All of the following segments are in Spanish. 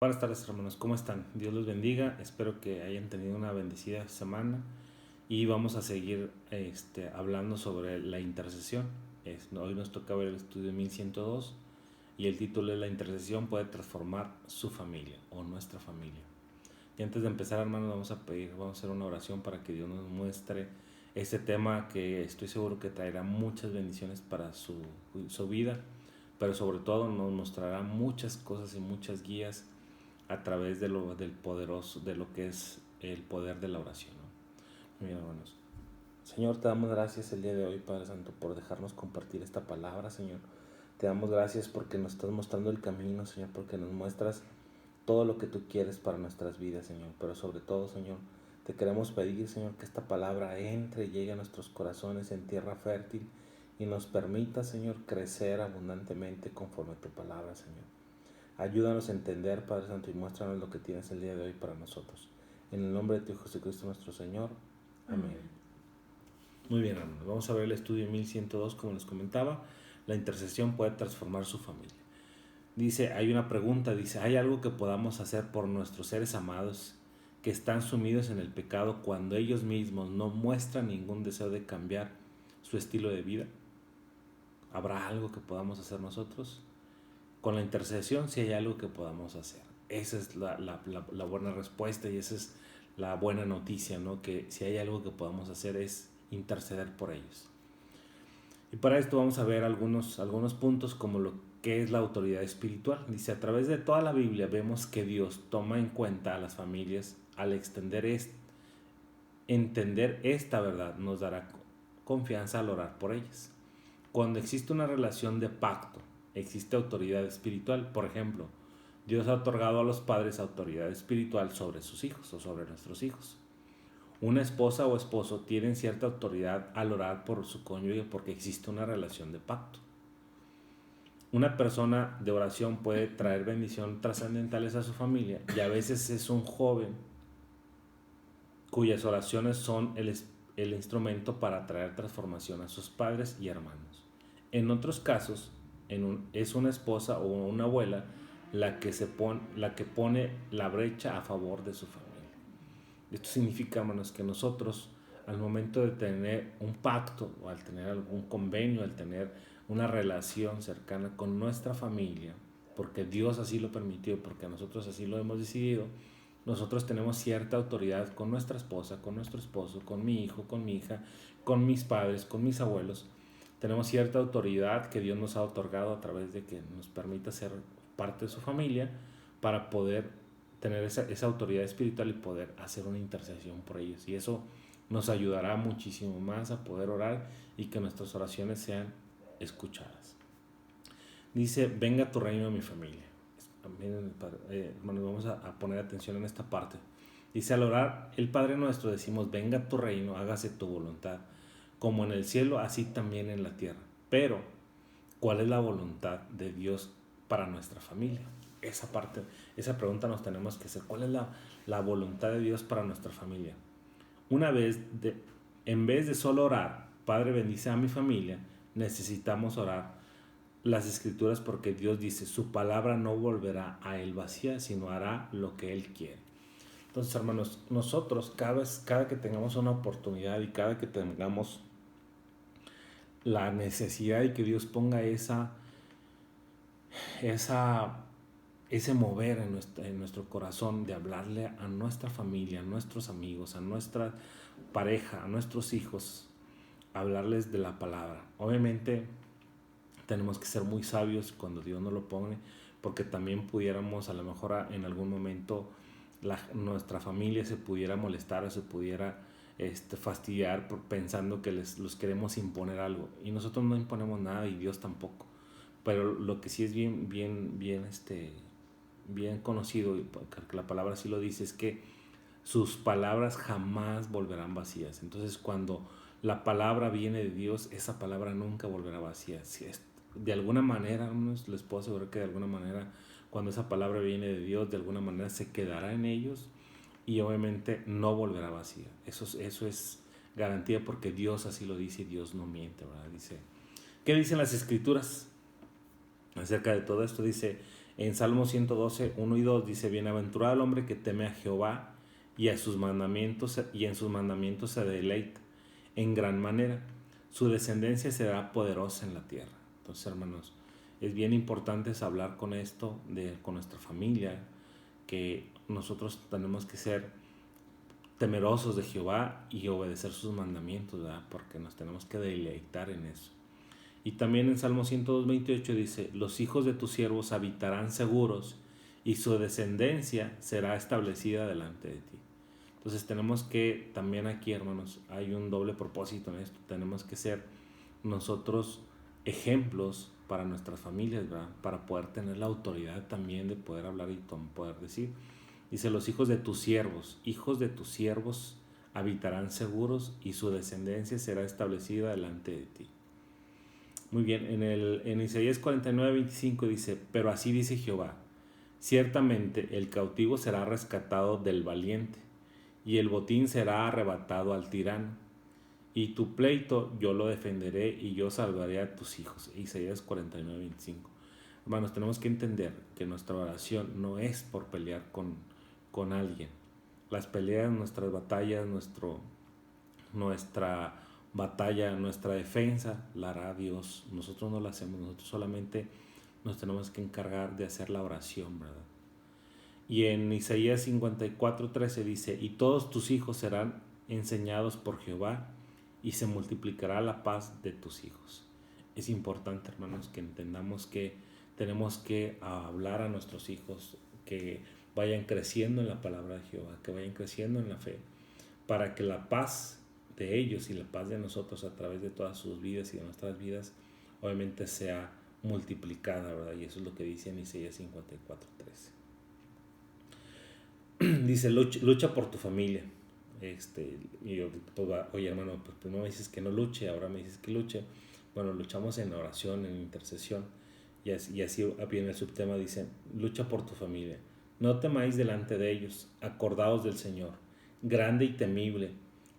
Buenas tardes, hermanos, ¿cómo están? Dios los bendiga, espero que hayan tenido una bendecida semana y vamos a seguir hablando sobre la intercesión. Hoy nos toca ver el estudio 1102 y el título es: La intercesión puede transformar su familia o nuestra familia. Y antes de empezar, hermanos, vamos a hacer una oración para que Dios nos muestre este tema que estoy seguro que traerá muchas bendiciones para su vida, pero sobre todo nos mostrará muchas cosas y muchas guías a través del poderoso, de lo que es el poder de la oración, ¿no? Muy bien, hermanos. Señor, te damos gracias el día de hoy, Padre Santo, por dejarnos compartir esta palabra, Señor. Te damos gracias porque nos estás mostrando el camino, Señor, porque nos muestras todo lo que tú quieres para nuestras vidas, Señor. Pero sobre todo, Señor, te queremos pedir, Señor, que esta palabra entre y llegue a nuestros corazones en tierra fértil y nos permita, Señor, crecer abundantemente conforme a tu palabra, Señor. Ayúdanos a entender, Padre Santo, y muéstranos lo que tienes el día de hoy para nosotros. En el nombre de tu Hijo Jesucristo nuestro Señor. Amén. Muy bien, hermanos. Vamos a ver el estudio 1102, como les comentaba. La intercesión puede transformar su familia. Dice, hay una pregunta, dice, ¿hay algo que podamos hacer por nuestros seres amados que están sumidos en el pecado cuando ellos mismos no muestran ningún deseo de cambiar su estilo de vida? ¿Habrá algo que podamos hacer nosotros? Con la intercesión sí hay algo que podamos hacer. Esa es la buena respuesta y esa es la buena noticia, ¿no? Que si hay algo que podamos hacer es interceder por ellos. Y para esto vamos a ver algunos puntos como lo que es la autoridad espiritual. Dice, a través de toda la Biblia vemos que Dios toma en cuenta a las familias al entender esta verdad, nos dará confianza al orar por ellas. Cuando existe una relación de pacto, existe autoridad espiritual. Por ejemplo, Dios ha otorgado a los padres autoridad espiritual sobre sus hijos o sobre nuestros hijos. Una esposa o esposo tienen cierta autoridad al orar por su cónyuge porque existe una relación de pacto. Una persona de oración puede traer bendición trascendentales a su familia y a veces es un joven cuyas oraciones son el instrumento para traer transformación a sus padres y hermanos. En otros casos, es una esposa o una abuela la que pone la brecha a favor de su familia. Esto significa, hermanos, que nosotros, al momento de tener un pacto o al tener algún convenio, al tener una relación cercana con nuestra familia, porque Dios así lo permitió, porque nosotros así lo hemos decidido, nosotros tenemos cierta autoridad con nuestra esposa, con nuestro esposo, con mi hijo, con mi hija, con mis padres, con mis abuelos. Tenemos cierta autoridad que Dios nos ha otorgado a través de que nos permita ser parte de su familia para poder tener esa autoridad espiritual y poder hacer una intercesión por ellos. Y eso nos ayudará muchísimo más a poder orar y que nuestras oraciones sean escuchadas. Dice, venga tu reino a mi familia. Hermanos, vamos a poner atención en esta parte. Dice, al orar el Padre Nuestro decimos, venga tu reino, hágase tu voluntad, como en el cielo, así también en la tierra. Pero, ¿cuál es la voluntad de Dios para nuestra familia? Esa pregunta nos tenemos que hacer. ¿Cuál es la voluntad de Dios para nuestra familia? En vez de solo orar, Padre bendice a mi familia, necesitamos orar las escrituras porque Dios dice, su palabra no volverá a él vacía, sino hará lo que él quiere. Entonces, hermanos, nosotros cada que tengamos una oportunidad y cada que tengamos la necesidad de que Dios ponga ese mover en nuestro corazón de hablarle a nuestra familia, a nuestros amigos, a nuestra pareja, a nuestros hijos, hablarles de la palabra. Obviamente tenemos que ser muy sabios cuando Dios nos lo pone, porque también pudiéramos a lo mejor en algún momento nuestra familia se pudiera molestar o se pudiera fastidiar pensando que los queremos imponer algo, y nosotros no imponemos nada y Dios tampoco. Pero lo que sí es bien conocido, porque la palabra sí lo dice, es que sus palabras jamás volverán vacías. Entonces, cuando la palabra viene de Dios, esa palabra nunca volverá vacía. Si es, de alguna manera, les puedo asegurar que de alguna manera, cuando esa palabra viene de Dios, de alguna manera se quedará en ellos y obviamente no volverá vacía. Eso es garantía, porque Dios así lo dice y Dios no miente, ¿verdad? Dice, ¿qué dicen las escrituras acerca de todo esto? Dice, En Salmo 112, 1 y 2 dice: bienaventurado el hombre que teme a Jehová y en sus mandamientos se deleita en gran manera. Su descendencia será poderosa en la tierra. Entonces, hermanos, es bien importante hablar con esto con nuestra familia, que nosotros tenemos que ser temerosos de Jehová y obedecer sus mandamientos, ¿verdad? Porque nos tenemos que deleitar en eso. Y también en Salmo 102:28 dice: los hijos de tus siervos habitarán seguros y su descendencia será establecida delante de ti. Entonces tenemos que, también aquí, hermanos, hay un doble propósito en esto. Tenemos que ser nosotros ejemplos para nuestras familias, ¿verdad? Para poder tener la autoridad también de poder hablar y poder decir. Dice: los hijos de tus siervos habitarán seguros y su descendencia será establecida delante de ti. Muy bien, en Isaías 49:25 dice: pero así dice Jehová, ciertamente el cautivo será rescatado del valiente, y el botín será arrebatado al tirano, y tu pleito yo lo defenderé y yo salvaré a tus hijos. Isaías 49:25. Hermanos, tenemos que entender que nuestra oración no es por pelear con alguien. Las peleas, nuestras batallas, nuestra batalla, nuestra defensa, la hará Dios. Nosotros no la hacemos, nosotros solamente nos tenemos que encargar de hacer la oración, ¿verdad? Y en Isaías 54:13 dice: y todos tus hijos serán enseñados por Jehová, y se multiplicará la paz de tus hijos. Es importante, hermanos, que entendamos que tenemos que hablar a nuestros hijos, que vayan creciendo en la palabra de Jehová, que vayan creciendo en la fe, para que la paz de ellos y la paz de nosotros a través de todas sus vidas y de nuestras vidas obviamente sea multiplicada, ¿verdad? Y eso es lo que dice en Isaías 54:13. Dice: lucha por tu familia. Y yo, pues, oye, hermano, pues primero me dices que no luche, ahora me dices que luche. Bueno, luchamos en oración, en intercesión, y así viene el subtema. Dice: lucha por tu familia, no temáis delante de ellos, acordaos del Señor, grande y temible,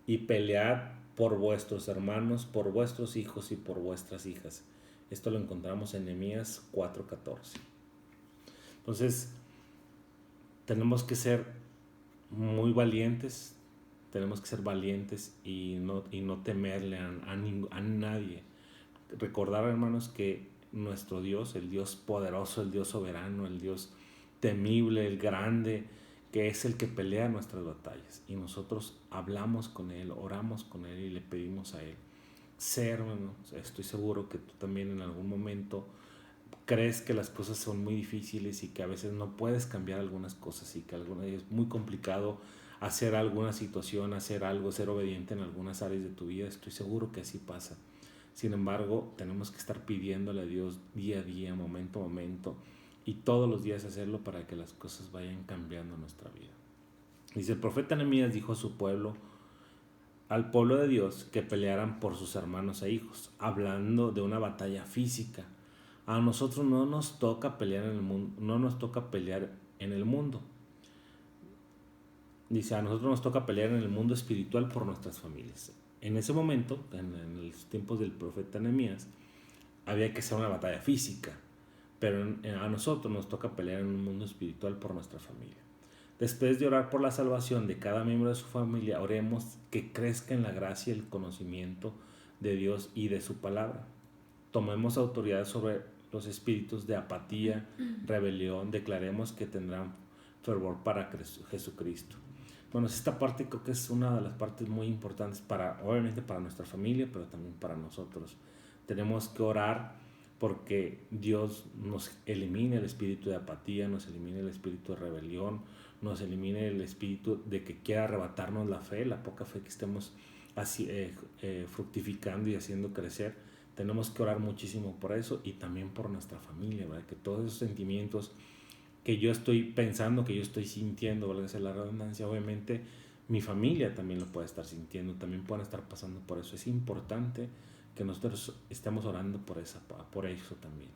y pelead por vuestros hermanos, por vuestros hijos y por vuestras hijas. Esto lo encontramos en Nehemías 4:14. Entonces, tenemos que ser muy valientes, y no temerle a nadie. Recordar, hermanos, que nuestro Dios, el Dios poderoso, el Dios soberano, el Dios temible, el grande, que es el que pelea nuestras batallas, y nosotros hablamos con Él, oramos con Él y le pedimos a Él. Hermano, estoy seguro que tú también en algún momento crees que las cosas son muy difíciles y que a veces no puedes cambiar algunas cosas, y que es muy complicado hacer alguna situación, hacer algo, ser obediente en algunas áreas de tu vida. Estoy seguro que así pasa. Sin embargo, tenemos que estar pidiéndole a Dios día a día, momento a momento, y todos los días hacerlo para que las cosas vayan cambiando en nuestra vida. Dice: el profeta Nehemías dijo a su pueblo, al pueblo de Dios, que pelearan por sus hermanos e hijos, hablando de una batalla física. A nosotros no nos toca pelear en el mundo, Dice: a nosotros nos toca pelear en el mundo espiritual por nuestras familias. En ese momento, en los tiempos del profeta Nehemías, había que hacer una batalla física, pero a nosotros nos toca pelear en un mundo espiritual por nuestra familia. Después de orar por la salvación de cada miembro de su familia, oremos que crezca en la gracia y el conocimiento de Dios y de su palabra. Tomemos autoridad sobre los espíritus de apatía, rebelión. Declaremos que tendrán fervor para Jesucristo. Bueno, esta parte creo que es una de las partes muy importantes obviamente para nuestra familia, pero también para nosotros. Tenemos que orar porque Dios nos elimine el espíritu de apatía, nos elimine el espíritu de rebelión, nos elimine el espíritu de que quiera arrebatarnos la fe, la poca fe que estemos así, fructificando y haciendo crecer. Tenemos que orar muchísimo por eso, y también por nuestra familia, ¿verdad? Que todos esos sentimientos que yo estoy pensando, que yo estoy sintiendo, valga la redundancia, obviamente mi familia también lo puede estar sintiendo, también pueden estar pasando por eso. Es importante que nosotros estemos orando por eso también.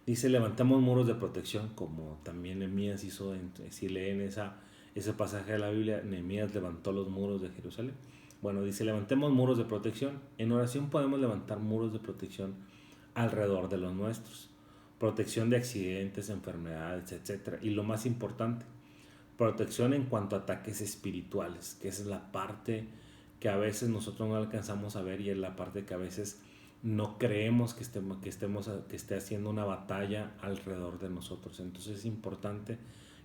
Dice: levantamos muros de protección, como también Nehemías hizo. Si leen ese pasaje de la Biblia, Nehemías levantó los muros de Jerusalén. Bueno, dice: levantemos muros de protección. En oración podemos levantar muros de protección alrededor de los nuestros, protección de accidentes, enfermedades, etcétera. Y lo más importante, protección en cuanto a ataques espirituales, que esa es la parte que a veces nosotros no alcanzamos a ver, y es la parte que a veces no creemos que esté haciendo una batalla alrededor de nosotros. Entonces es importante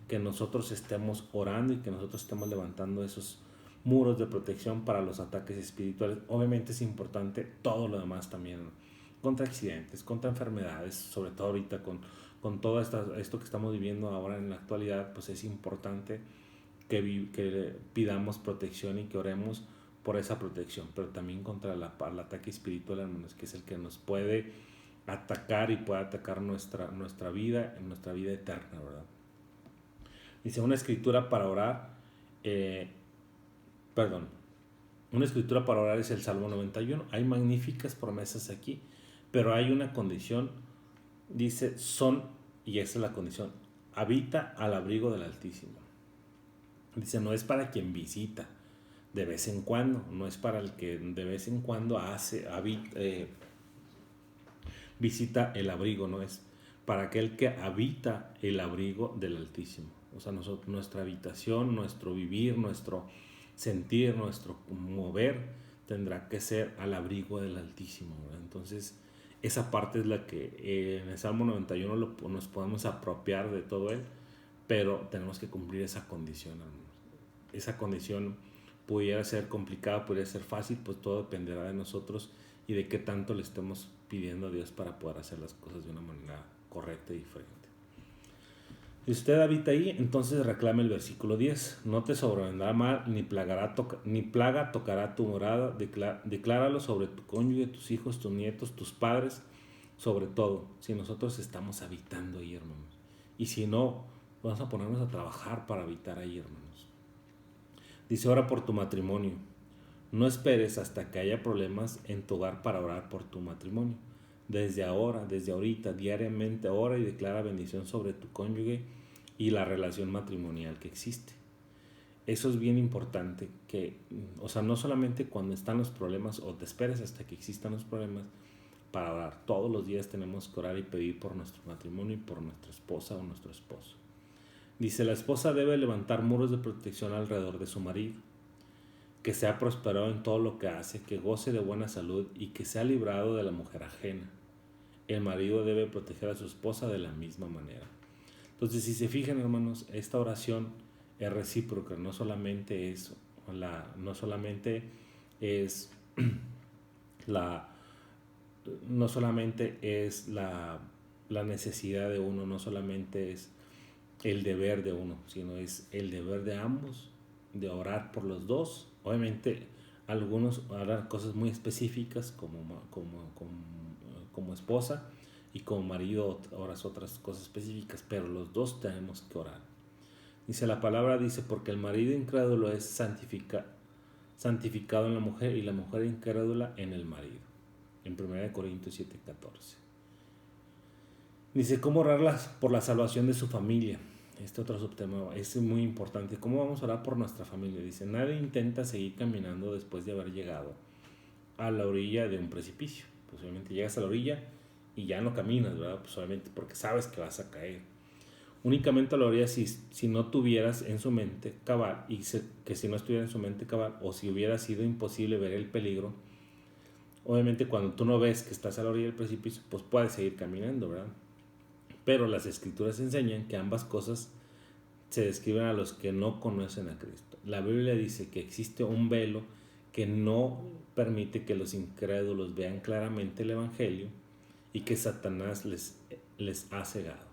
que nosotros estemos orando y que nosotros estemos levantando esos muros de protección para los ataques espirituales. Obviamente es importante todo lo demás también, ¿no? Contra accidentes, contra enfermedades, sobre todo ahorita con todo esto que estamos viviendo ahora en la actualidad, pues es importante que pidamos protección y que oremos por esa protección, pero también contra el ataque espiritual, hermanos, que es el que nos puede atacar y puede atacar nuestra vida eterna, ¿verdad? Dice una escritura para orar, eh, perdón, una escritura para orar es el Salmo 91. Hay magníficas promesas aquí, pero hay una condición, dice, y esa es la condición, habita al abrigo del Altísimo. Dice, no es para quien visita de vez en cuando, no es para el que de vez en cuando visita el abrigo, no es para aquel que habita el abrigo del Altísimo. O sea, nuestra habitación, nuestro vivir, nuestro sentir, nuestro mover tendrá que ser al abrigo del Altísimo, ¿verdad? Entonces, esa parte es la que en el Salmo 91 nos podemos apropiar de todo él, pero tenemos que cumplir esa condición, hermanos. Esa condición pudiera ser complicada, pudiera ser fácil, pues todo dependerá de nosotros y de qué tanto le estemos pidiendo a Dios para poder hacer las cosas de una manera correcta y diferente. Si usted habita ahí, entonces reclame el versículo 10. No te sobrevendrá mal, ni plaga tocará tu morada. Decláralo sobre tu cónyuge, tus hijos, tus nietos, tus padres, sobre todo, si nosotros estamos habitando ahí, hermanos. Y si no, vamos a ponernos a trabajar para habitar ahí, hermanos. Dice, ora por tu matrimonio. No esperes hasta que haya problemas en tu hogar para orar por tu matrimonio. Desde ahorita, diariamente ora y declara bendición sobre tu cónyuge y la relación matrimonial que existe. Eso es bien importante, o sea, no solamente cuando están los problemas o te esperes hasta que existan los problemas para orar. Todos los días tenemos que orar y pedir por nuestro matrimonio y por nuestra esposa o nuestro esposo. Dice, la esposa debe levantar muros de protección alrededor de su marido, que sea prosperado en todo lo que hace, que goce de buena salud y que sea librado de la mujer ajena. El marido debe proteger a su esposa de la misma manera. Entonces, si se fijan, hermanos, esta oración es recíproca, no solamente es la necesidad de uno, no solamente es el deber de uno, sino es el deber de ambos, de orar por los dos. Obviamente, algunos harán cosas muy específicas como esposa, y como marido oras otras cosas específicas, pero los dos tenemos que orar. Dice la palabra, dice, porque el marido incrédulo es santificado en la mujer y la mujer incrédula en el marido. En 1 Corintios 7:14. Dice, ¿cómo orar por la salvación de su familia? Este otro subtema es muy importante. ¿Cómo vamos a orar por nuestra familia? Dice, nadie intenta seguir caminando después de haber llegado a la orilla de un precipicio. Pues obviamente llegas a la orilla y ya no caminas, ¿verdad? Pues obviamente porque sabes que vas a caer. Únicamente lo harías si no tuvieras en su mente cabal, que si no estuviera en su mente cabal, o si hubiera sido imposible ver el peligro. Obviamente cuando tú no ves que estás a la orilla del precipicio, pues puedes seguir caminando, ¿verdad? Pero las escrituras enseñan que ambas cosas se describen a los que no conocen a Cristo. La Biblia dice que existe un velo que no permite que los incrédulos vean claramente el Evangelio y que Satanás les ha cegado.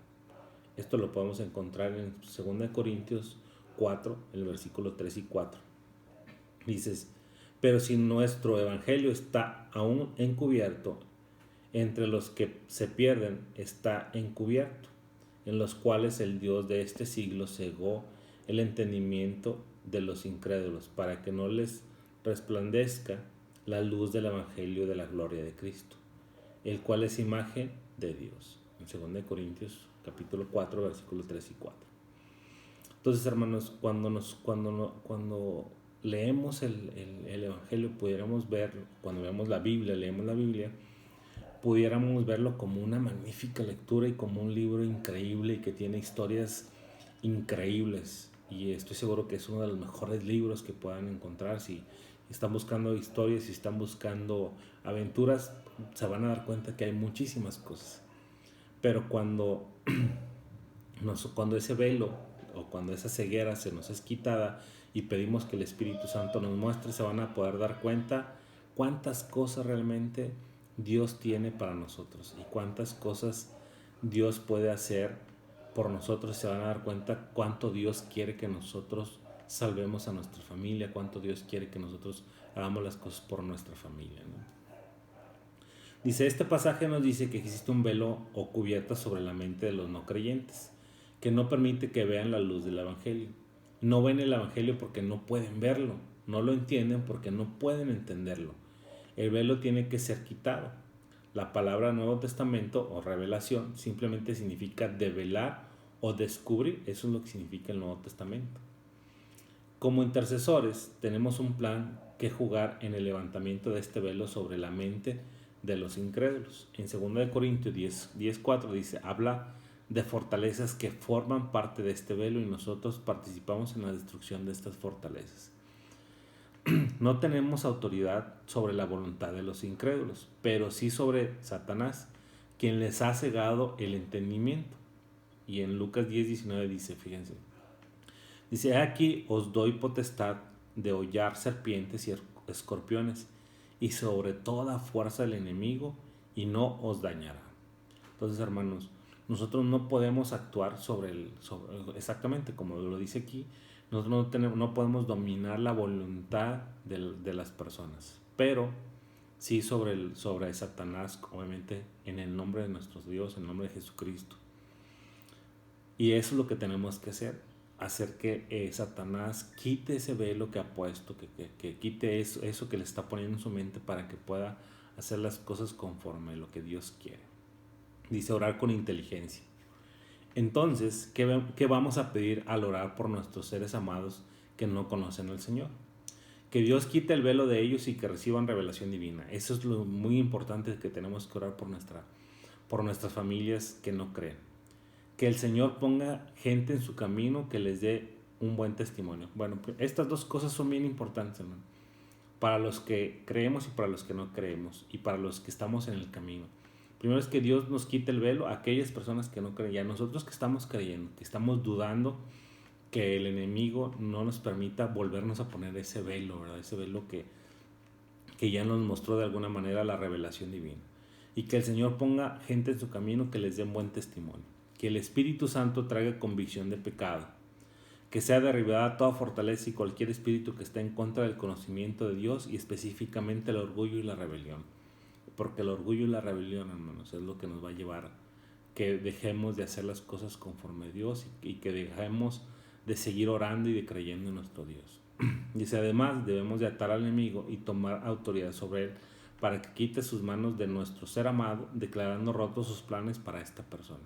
Esto lo podemos encontrar en 2 Corintios 4, el versículo 3 y 4. Dices, pero si nuestro Evangelio está aún encubierto, entre los que se pierden está encubierto, en los cuales el Dios de este siglo cegó el entendimiento de los incrédulos, para que no les resplandezca la luz del Evangelio de la gloria de Cristo, el cual es imagen de Dios. En 2 Corintios capítulo 4, versículos 3 y 4. Entonces, hermanos, cuando leemos el Evangelio, pudiéramos ver, cuando leemos la Biblia, pudiéramos verlo como una magnífica lectura y como un libro increíble y que tiene historias increíbles. Y estoy seguro que es uno de los mejores libros que puedan encontrar. Si están buscando historias, si están buscando aventuras, se van a dar cuenta que hay muchísimas cosas. Pero cuando ese velo o cuando esa ceguera se nos es quitada y pedimos que el Espíritu Santo nos muestre, se van a poder dar cuenta cuántas cosas realmente Dios tiene para nosotros y cuántas cosas Dios puede hacer por nosotros. Se van a dar cuenta cuánto Dios quiere que nosotros salvemos a nuestra familia, cuánto Dios quiere que nosotros hagamos las cosas por nuestra familia, ¿no? Dice, este pasaje nos dice que existe un velo o cubierta sobre la mente de los no creyentes, que no permite que vean la luz del Evangelio. No ven el Evangelio porque no pueden verlo, no lo entienden porque no pueden entenderlo. El velo tiene que ser quitado. La palabra Nuevo Testamento o revelación simplemente significa develar o descubrir. Eso es lo que significa el Nuevo Testamento. Como intercesores tenemos un plan que jugar en el levantamiento de este velo sobre la mente de los incrédulos. En 2 Corintios 10:4 dice, habla de fortalezas que forman parte de este velo y nosotros participamos en la destrucción de estas fortalezas. No tenemos autoridad sobre la voluntad de los incrédulos, pero sí sobre Satanás, quien les ha cegado el entendimiento. Y en Lucas 10:19 dice, fíjense, dice, aquí os doy potestad de hollar serpientes y escorpiones y sobre toda fuerza del enemigo y no os dañará. Entonces, hermanos, nosotros no podemos actuar exactamente como lo dice aquí. Nosotros no podemos dominar la voluntad de las personas, pero sí sobre Satanás, obviamente en el nombre de nuestro Dios, en el nombre de Jesucristo. Y eso es lo que tenemos que hacer que Satanás quite ese velo que ha puesto, que quite eso que le está poniendo en su mente para que pueda hacer las cosas conforme a lo que Dios quiere. Dice orar con inteligencia. Entonces, ¿qué vamos a pedir al orar por nuestros seres amados que no conocen al Señor? Que Dios quite el velo de ellos y que reciban revelación divina. Eso es lo muy importante, que tenemos que orar por nuestras familias que no creen. Que el Señor ponga gente en su camino que les dé un buen testimonio. Bueno, estas dos cosas son bien importantes, hermano, para los que creemos y para los que no creemos y para los que estamos en el camino. Primero es que Dios nos quite el velo a aquellas personas que no creen, y a nosotros que estamos creyendo, que estamos dudando, que el enemigo no nos permita volvernos a poner ese velo, ¿verdad? Ese velo que ya nos mostró de alguna manera la revelación divina. Y que el Señor ponga gente en su camino que les dé un buen testimonio. Que el Espíritu Santo traiga convicción de pecado. Que sea derribada toda fortaleza y cualquier espíritu que esté en contra del conocimiento de Dios, y específicamente el orgullo y la rebelión. Porque el orgullo y la rebelión, hermanos, es lo que nos va a llevar que dejemos de hacer las cosas conforme a Dios y que dejemos de seguir orando y de creyendo en nuestro Dios. Dice, además debemos de atar al enemigo y tomar autoridad sobre él para que quite sus manos de nuestro ser amado, declarando rotos sus planes para esta persona.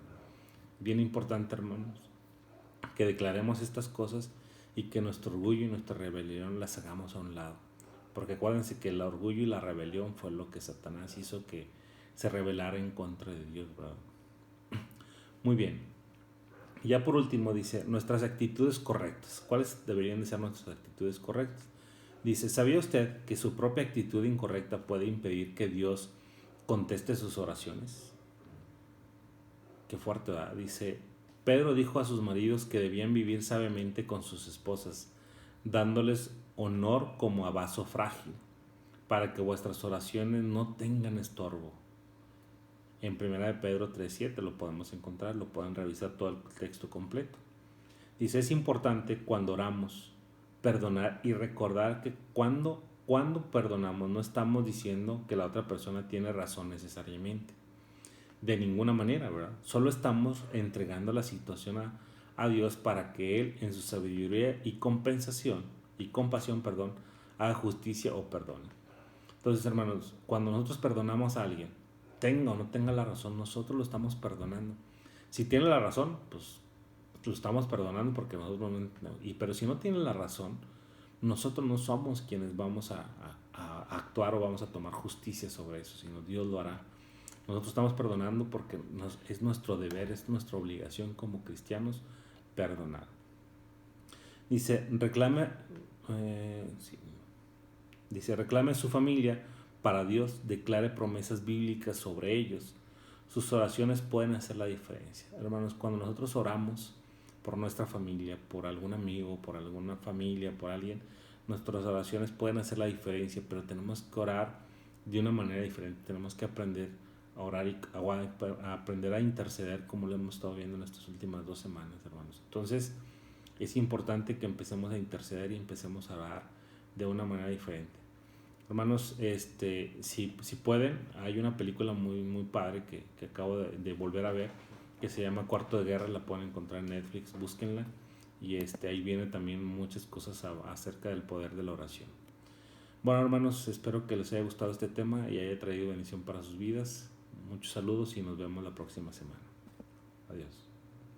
Bien importante, hermanos, que declaremos estas cosas y que nuestro orgullo y nuestra rebelión las hagamos a un lado. Porque acuérdense que el orgullo y la rebelión fue lo que Satanás hizo que se rebelara en contra de Dios, ¿verdad? Muy bien. Ya por último dice, nuestras actitudes correctas. ¿Cuáles deberían de ser nuestras actitudes correctas? Dice, ¿sabía usted que su propia actitud incorrecta puede impedir que Dios conteste sus oraciones? Qué fuerte, ¿verdad? Dice, Pedro dijo a sus maridos que debían vivir sabiamente con sus esposas, dándoles honor como a vaso frágil, para que vuestras oraciones no tengan estorbo. En 1 Pedro 3:7 lo podemos encontrar, lo pueden revisar todo el texto completo. Dice, es importante cuando oramos perdonar y recordar que cuando perdonamos no estamos diciendo que la otra persona tiene razón necesariamente. De ninguna manera, ¿verdad? Solo estamos entregando la situación a Dios para que Él, en su sabiduría y compasión, haga justicia o perdone. Entonces, hermanos, cuando nosotros perdonamos a alguien, tenga o no tenga la razón, nosotros lo estamos perdonando. Si tiene la razón, pues lo estamos perdonando porque nosotros pero si no tiene la razón, nosotros no somos quienes vamos a actuar o vamos a tomar justicia sobre eso, sino Dios lo hará. Nosotros estamos perdonando porque es nuestro deber, es nuestra obligación como cristianos perdonar. Dice, sí. Dice, reclame a su familia para Dios, declare promesas bíblicas sobre ellos. Sus oraciones pueden hacer la diferencia. Hermanos, cuando nosotros oramos por nuestra familia, por algún amigo, por alguna familia, por alguien, nuestras oraciones pueden hacer la diferencia, pero tenemos que orar de una manera diferente. Tenemos que aprender a orar y a aprender a interceder, como lo hemos estado viendo en estas últimas 2 semanas, hermanos. Entonces, es importante que empecemos a interceder y empecemos a orar de una manera diferente. Hermanos, si pueden, hay una película muy padre que acabo de volver a ver, que se llama Cuarto de Guerra, la pueden encontrar en Netflix, búsquenla, y ahí viene también muchas cosas acerca del poder de la oración. Bueno, hermanos, espero que les haya gustado este tema y haya traído bendición para sus vidas. Muchos saludos y nos vemos la próxima semana. Adiós.